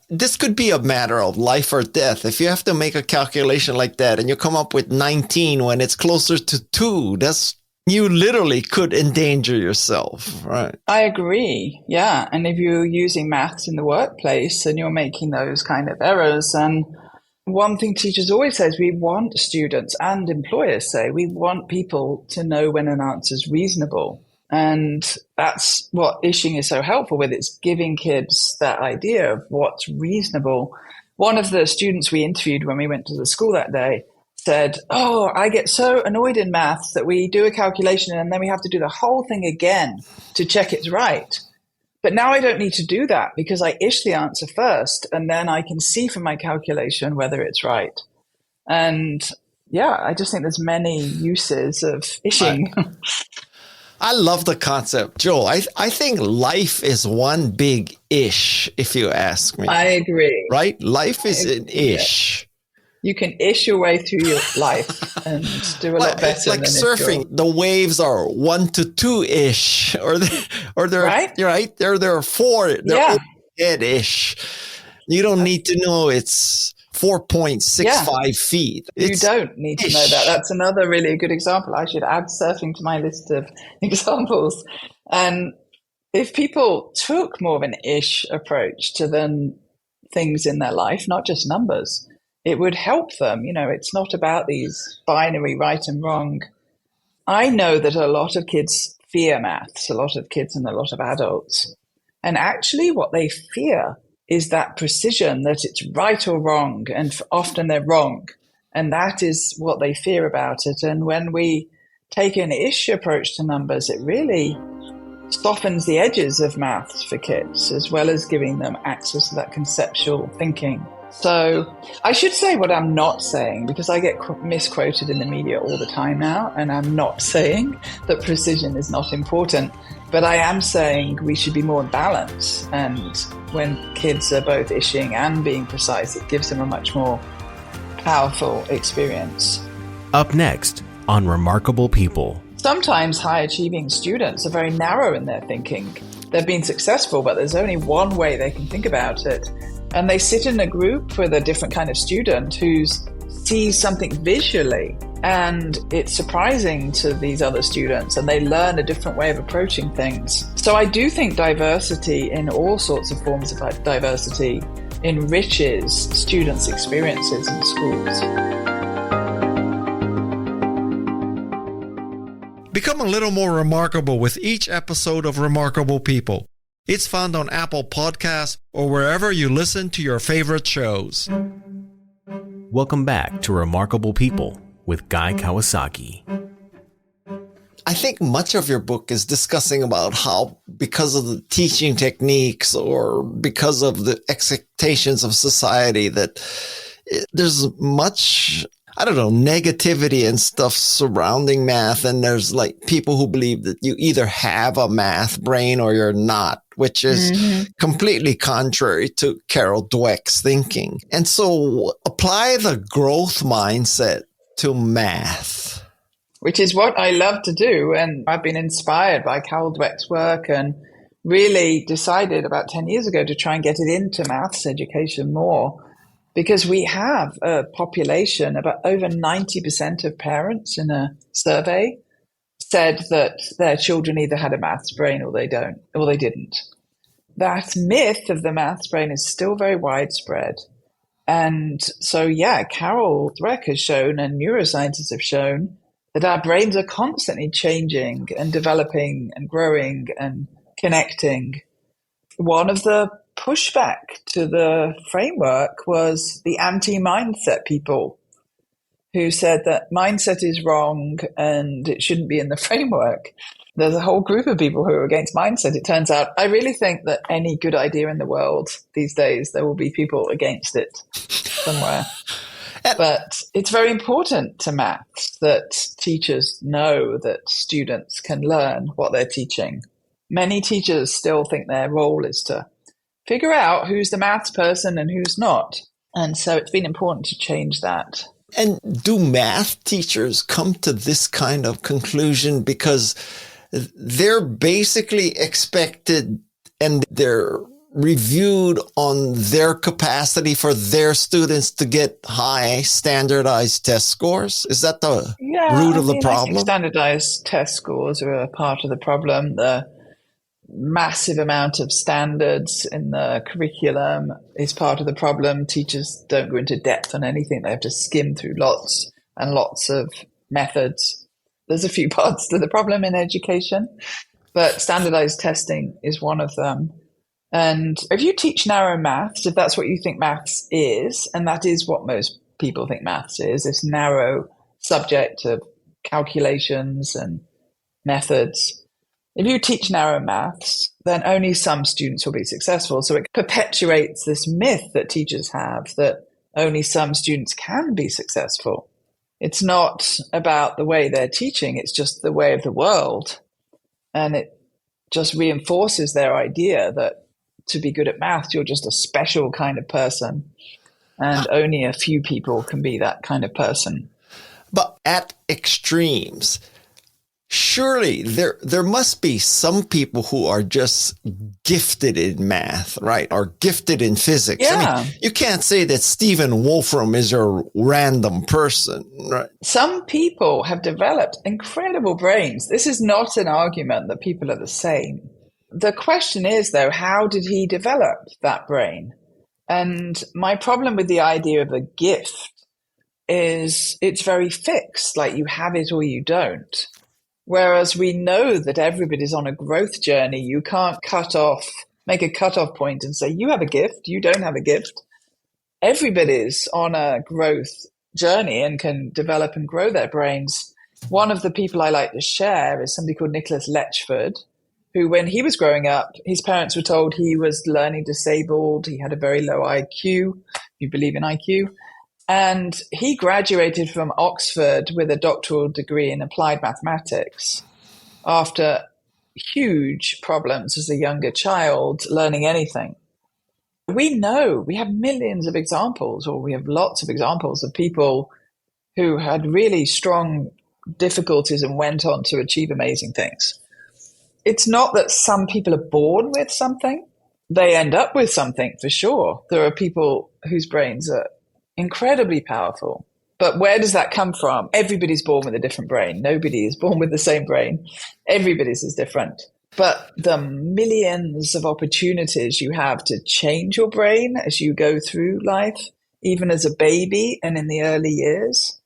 this could be a matter of life or death. If you have to make a calculation like that and you come up with 19 when it's closer to 2, you literally could endanger yourself, right? I agree. Yeah. And if you're using maths in the workplace and you're making those kind of errors, and one thing teachers always say is we want students, and employers say, we want people to know when an answer is reasonable. And that's what ishing is so helpful with. It's giving kids that idea of what's reasonable. One of the students we interviewed when we went to the school that day said, I get so annoyed in maths that we do a calculation and then we have to do the whole thing again to check it's right. But now I don't need to do that because I ish the answer first and then I can see from my calculation whether it's right. And yeah, I just think there's many uses of ishing. I love the concept, Jo. I think life is one big ish, if you ask me. I agree. Right? Life is an ish. You can ish your way through your life and do a lot better. It's like surfing. The waves are 1 to 2-ish, or they're right. You're right. They're 4. They're head-ish. You don't need to know it's 4.65 feet. You don't need to know that. That's another really good example. I should add surfing to my list of examples. And if people took more of an ish approach to then things in their life, not just numbers, it would help them. You know, it's not about these binary right and wrong. I know that a lot of kids fear maths, a lot of kids and a lot of adults. And actually what they fear is that precision, that it's right or wrong, and often they're wrong. And that is what they fear about it. And when we take an ish approach to numbers, it really softens the edges of maths for kids, as well as giving them access to that conceptual thinking. So I should say what I'm not saying, because I get misquoted in the media all the time now, and I'm not saying that precision is not important, but I am saying we should be more in balance. And when kids are both ishing and being precise, it gives them a much more powerful experience. Up next on Remarkable People. Sometimes high-achieving students are very narrow in their thinking. They've been successful, but there's only one way they can think about it. And they sit in a group with a different kind of student who sees something visually, and it's surprising to these other students, and they learn a different way of approaching things. So I do think diversity in all sorts of forms of diversity enriches students' experiences in schools. Become a little more remarkable with each episode of Remarkable People. It's found on Apple Podcasts or wherever you listen to your favorite shows. Welcome back to Remarkable People with Guy Kawasaki. I think much of your book is discussing about how, because of the teaching techniques or because of the expectations of society, that there's much, negativity and stuff surrounding math. And there's like people who believe that you either have a math brain or you're not, which is completely contrary to Carol Dweck's thinking. And so apply the growth mindset to math. Which is what I love to do. And I've been inspired by Carol Dweck's work and really decided about 10 years ago to try and get it into maths education more. Because we have a population, about over 90% of parents in a survey said that their children either had a maths brain or they didn't. That myth of the maths brain is still very widespread. And so, Carol Dweck has shown, and neuroscientists have shown, that our brains are constantly changing and developing and growing and connecting. One of the pushback to the framework was the anti-mindset people who said that mindset is wrong and it shouldn't be in the framework. There's a whole group of people who are against mindset. It turns out, I really think that any good idea in the world these days, there will be people against it somewhere. But it's very important to maths that teachers know that students can learn what they're teaching. Many teachers still think their role is to figure out who's the maths person and who's not. And so it's been important to change that. And do math teachers come to this kind of conclusion because they're basically expected and they're reviewed on their capacity for their students to get high standardized test scores? Is that the root of the problem? I think standardized test scores are a part of the problem. The massive amount of standards in the curriculum is part of the problem. Teachers don't go into depth on anything. They have to skim through lots and lots of methods. There's a few parts to the problem in education, but standardized testing is one of them. And if you teach narrow maths, if that's what you think maths is, and that is what most people think maths is, this narrow subject of calculations and methods, if you teach narrow maths, then only some students will be successful. So it perpetuates this myth that teachers have that only some students can be successful. It's not about the way they're teaching, it's just the way of the world. And it just reinforces their idea that to be good at maths, you're just a special kind of person. And only a few people can be that kind of person. But at extremes, surely there must be some people who are just gifted in math, right? Or gifted in physics. Yeah. I mean, you can't say that Stephen Wolfram is a random person, right? Some people have developed incredible brains. This is not an argument that people are the same. The question is, though, how did he develop that brain? And my problem with the idea of a gift is it's very fixed, like you have it or you don't. Whereas we know that everybody's on a growth journey. You can't make a cutoff point and say, you have a gift, you don't have a gift. Everybody's on a growth journey and can develop and grow their brains. One of the people I like to share is somebody called Nicholas Letchford, who when he was growing up, his parents were told he was learning disabled. He had a very low IQ, if you believe in IQ. And he graduated from Oxford with a doctoral degree in applied mathematics after huge problems as a younger child learning anything. We know, we have millions of examples, or we have lots of examples of people who had really strong difficulties and went on to achieve amazing things. It's not that some people are born with something. They end up with something for sure. There are people whose brains are incredibly powerful. But where does that come from? Everybody's born with a different brain. Nobody is born with the same brain. Everybody's is different. But the millions of opportunities you have to change your brain as you go through life, even as a baby and in the early years,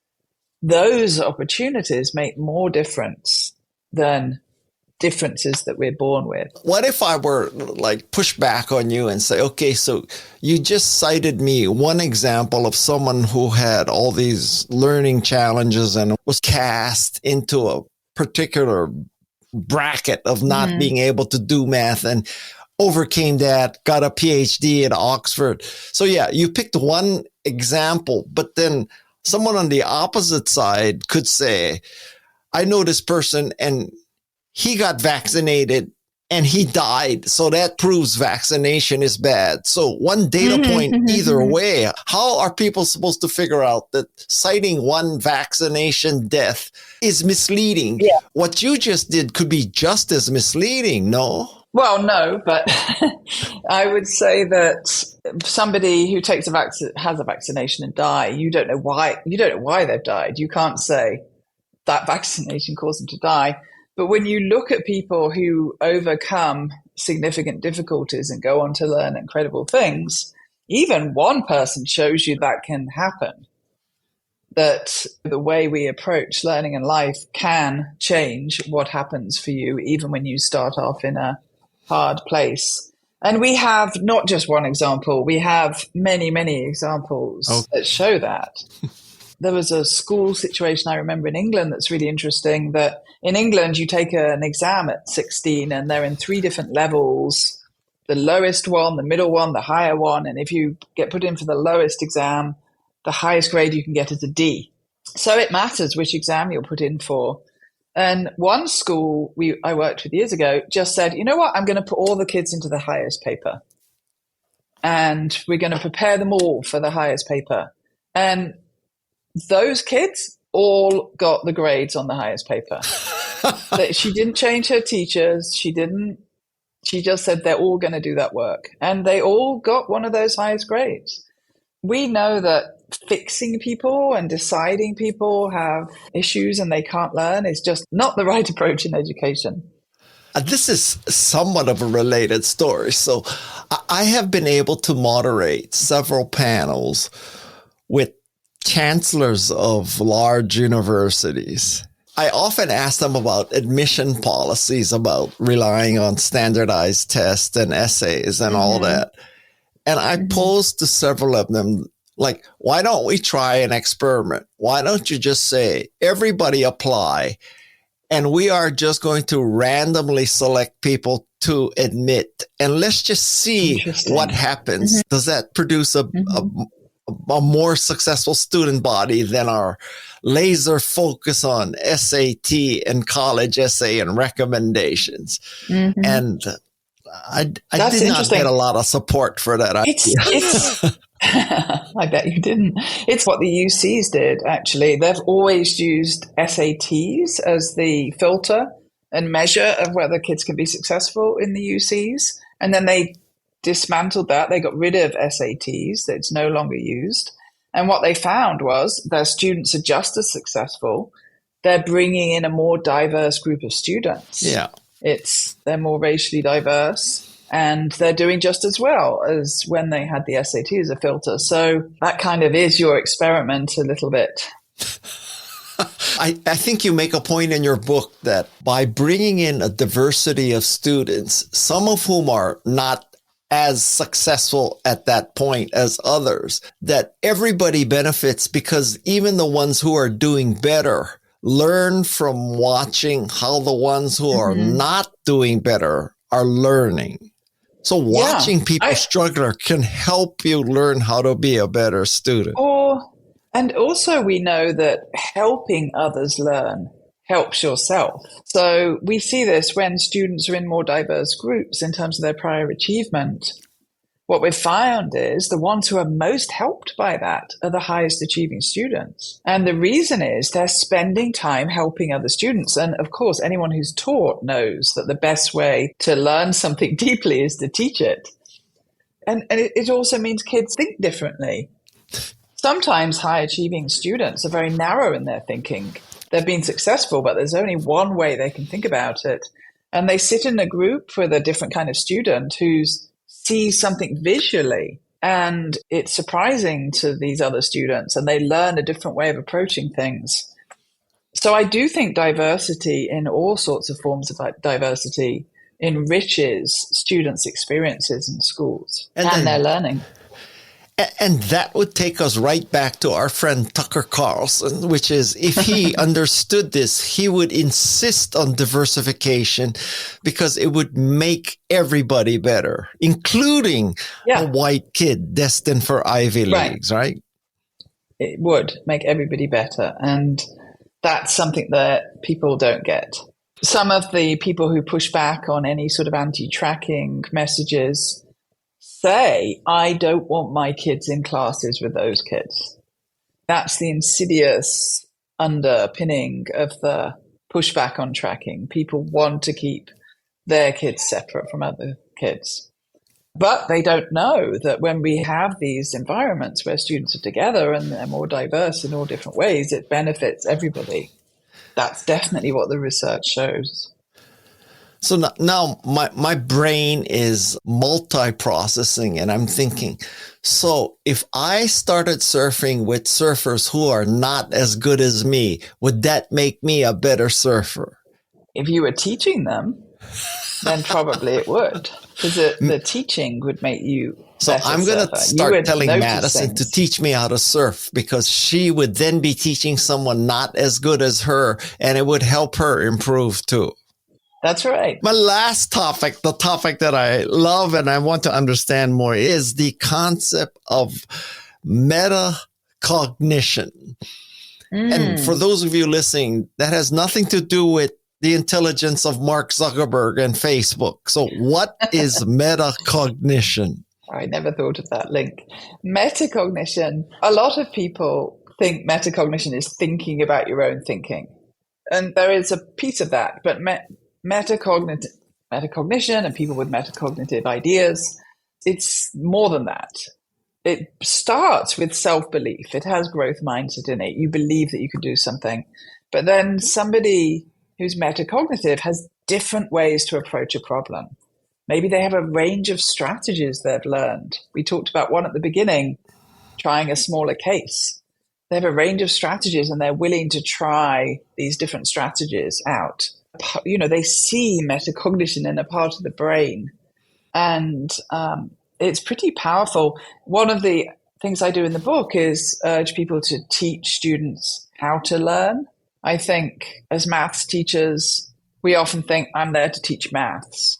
those opportunities make more difference than differences that we're born with. What if I were like push back on you and say, okay, so you just cited me one example of someone who had all these learning challenges and was cast into a particular bracket of not being able to do math and overcame that, got a PhD at Oxford. So yeah, you picked one example, but then someone on the opposite side could say, I know this person and he got vaccinated and he died. So that proves vaccination is bad. So one data point either way. How are people supposed to figure out that citing one vaccination death is misleading? Yeah. What you just did could be just as misleading, no? Well, no, but I would say that somebody who takes has a vaccination and die, you don't know why they've died. You can't say that vaccination caused them to die. But when you look at people who overcome significant difficulties and go on to learn incredible things, even one person shows you that can happen. That the way we approach learning in life can change what happens for you, even when you start off in a hard place. And we have not just one example, we have many, many examples that show that. There was a school situation I remember in England that's really interesting, that in England you take an exam at 16 and they're in 3 different levels, the lowest one, the middle one, the higher one. And if you get put in for the lowest exam, the highest grade you can get is a D. So it matters which exam you're put in for. And one school I worked with years ago just said, you know what, I'm going to put all the kids into the highest paper. And we're going to prepare them all for the highest paper. And those kids all got the grades on the highest paper. She didn't change her teachers. She just said they're all going to do that work. And they all got one of those highest grades. We know that fixing people and deciding people have issues and they can't learn is just not the right approach in education. This is somewhat of a related story. So I have been able to moderate several panels with chancellors of large universities. I often ask them about admission policies, about relying on standardized tests and essays and all that. And I posed to several of them, like, why don't we try an experiment? Why don't you just say, everybody apply, and we are just going to randomly select people to admit, and let's just see what happens. Does that produce a more successful student body than our laser focus on SAT and college essay and recommendations? And I did not get a lot of support for that idea. I bet you didn't. It's what the UCs did, actually. They've always used SATs as the filter and measure of whether kids can be successful in the UCs. And then they dismantled that. They got rid of SATs. It's no longer used. And what they found was their students are just as successful. They're bringing in a more diverse group of students. Yeah. They're more racially diverse, and they're doing just as well as when they had the SAT as a filter. So that kind of is your experiment a little bit. I think you make a point in your book that by bringing in a diversity of students, some of whom are not as successful at that point as others, that everybody benefits, because even the ones who are doing better learn from watching how the ones who are not doing better are learning. So watching people struggle can help you learn how to be a better student. And also we know that helping others learn helps yourself. So we see this when students are in more diverse groups in terms of their prior achievement. What we've found is the ones who are most helped by that are the highest achieving students. And the reason is they're spending time helping other students. And of course, anyone who's taught knows that the best way to learn something deeply is to teach it. And it also means kids think differently. Sometimes high achieving students are very narrow in their thinking. They've been successful, but there's only one way they can think about it. And they sit in a group with a different kind of student who sees something visually, and it's surprising to these other students, and they learn a different way of approaching things. So I do think diversity in all sorts of forms of diversity enriches students' experiences in schools and their learning. And that would take us right back to our friend Tucker Carlson, which is, if he understood this, he would insist on diversification because it would make everybody better, including a white kid destined for Ivy Leagues, right? It would make everybody better. And that's something that people don't get. Some of the people who push back on any sort of anti-tracking messages say, I don't want my kids in classes with those kids. That's the insidious underpinning of the pushback on tracking. People want to keep their kids separate from other kids. But they don't know that when we have these environments where students are together and they're more diverse in all different ways, it benefits everybody. That's definitely what the research shows. So now my brain is multi-processing, and I'm thinking, so if I started surfing with surfers who are not as good as me, would that make me a better surfer? If you were teaching them, then probably it would, because the teaching would make you So I'm going to start telling Madison to teach me how to surf, because she would then be teaching someone not as good as her, and it would help her improve too. That's right. My last topic, the topic that I love and I want to understand more, is the concept of metacognition. And for those of you listening, that has nothing to do with the intelligence of Mark Zuckerberg and Facebook. So what is metacognition? I never thought of that link. Metacognition, a lot of people think metacognition is thinking about your own thinking. And there is a piece of that, but metacognition and people with metacognitive ideas, it's more than that. It starts with self-belief. It has growth mindset in it. You believe that you can do something. But then somebody who's metacognitive has different ways to approach a problem. Maybe they have a range of strategies they've learned. We talked about one at the beginning, trying a smaller case. They have a range of strategies and they're willing to try these different strategies out. You know, they see metacognition in a part of the brain, and it's pretty powerful. One of the things I do in the book is urge people to teach students how to learn. I think as maths teachers, we often think I'm there to teach maths,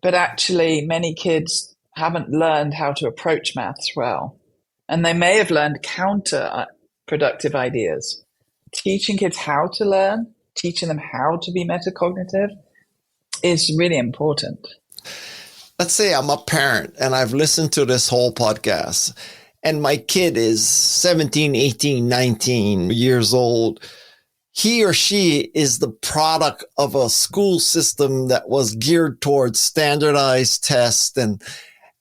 but actually many kids haven't learned how to approach maths well, and they may have learned counterproductive ideas. Teaching kids how to learn, teaching them how to be metacognitive is really important. Let's say I'm a parent and I've listened to this whole podcast and my kid is 17, 18, 19 years old. He or she is the product of a school system that was geared towards standardized tests and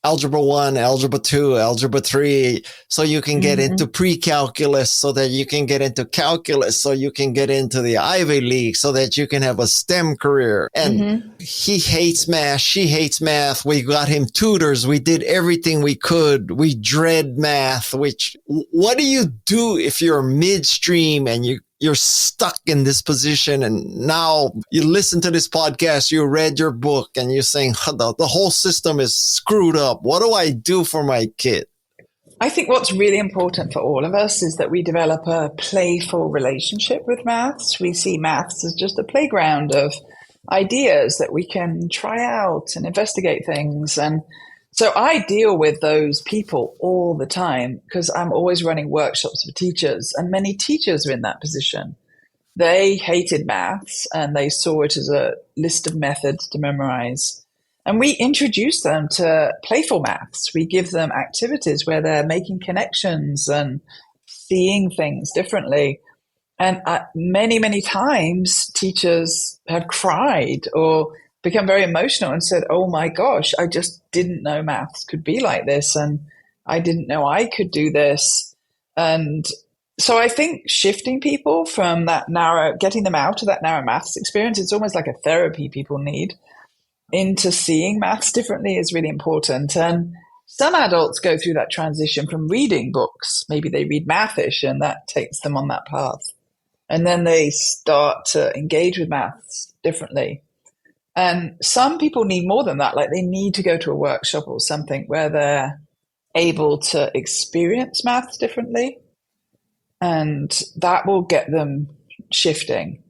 Algebra 1, Algebra 2, Algebra 3, so you can get into pre-calculus, so that you can get into calculus, so you can get into the Ivy League, so that you can have a STEM career. And he hates math. She hates math. We got him tutors. We did everything we could. We dread math. What do you do if you're midstream and you're stuck in this position, and now you listen to this podcast, you read your book, and you're saying the whole system is screwed up? What do I do for my kid? I think what's really important for all of us is that we develop a playful relationship with maths. We see maths as just a playground of ideas that we can try out and investigate things. And so I deal with those people all the time because I'm always running workshops for teachers, and many teachers are in that position. They hated maths and they saw it as a list of methods to memorize. And we introduce them to playful maths. We give them activities where they're making connections and seeing things differently. And many, many times teachers have cried or become very emotional and said, oh my gosh, I just didn't know maths could be like this. And I didn't know I could do this. And so I think shifting people from that getting them out of that narrow maths experience, it's almost like a therapy people need, into seeing maths differently is really important. And some adults go through that transition from reading books. Maybe they read Mathish and that takes them on that path. And then they start to engage with maths differently. And some people need more than that. Like they need to go to a workshop or something where they're able to experience maths differently. And that will get them shifting.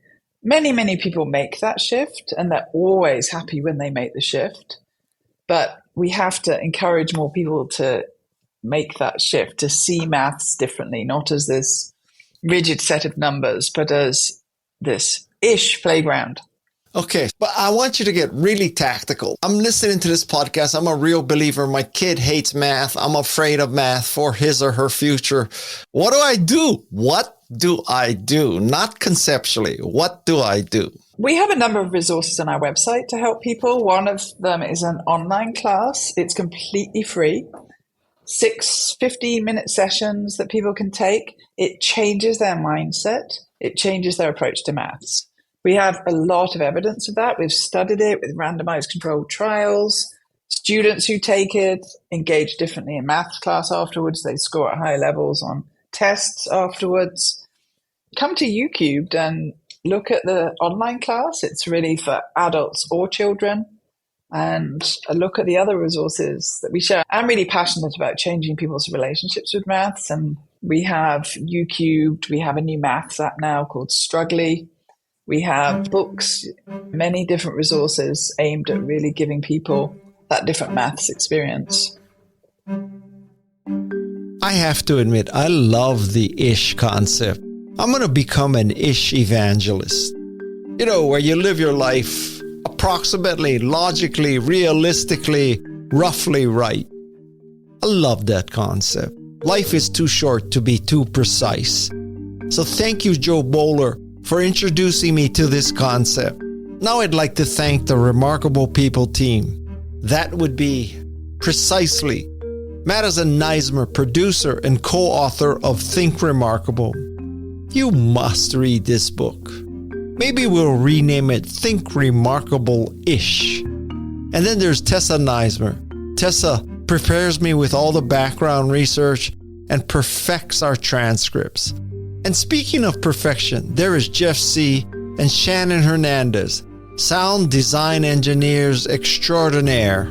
Many, many people make that shift and they're always happy when they make the shift. But we have to encourage more people to make that shift, to see maths differently, not as this rigid set of numbers, but as this ish playground. Okay, but I want you to get really tactical. I'm listening to this podcast. I'm a real believer. My kid hates math. I'm afraid of math for his or her future. What do I do? What do I do? Not conceptually. What do I do? We have a number of resources on our website to help people. One of them is an online class. It's completely free. 6 15-minute sessions that people can take. It changes their mindset. it changes their approach to maths. We have a lot of evidence of that. We've studied it with randomized controlled trials. Students who take it engage differently in maths class afterwards. They score at higher levels on tests afterwards. Come to UCubed and look at the online class. It's really for adults or children. And a look at the other resources that we share. I'm really passionate about changing people's relationships with maths. And we have UCubed. We have a new maths app now called Struggly. We have books, many different resources aimed at really giving people that different maths experience. I have to admit, I love the ish concept. I'm going to become an ish evangelist. You know, where you live your life approximately, logically, realistically, roughly right. I love that concept. Life is too short to be too precise. So thank you, Jo Boaler, for introducing me to this concept. Now I'd like to thank the Remarkable People team. That would be precisely Madison Neismer, producer and co-author of Think Remarkable. You must read this book. Maybe we'll rename it Think Remarkable-ish. And then there's Tessa Neismer. Tessa prepares me with all the background research and perfects our transcripts. And speaking of perfection, there is Jeff C. and Shannon Hernandez, sound design engineers extraordinaire.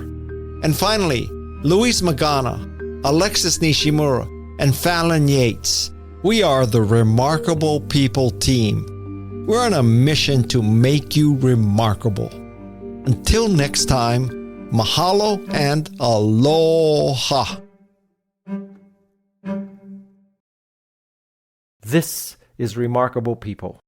And finally, Luis Magana, Alexis Nishimura, and Fallon Yates. We are the Remarkable People team. We're on a mission to make you remarkable. Until next time, mahalo and aloha. This is Remarkable People.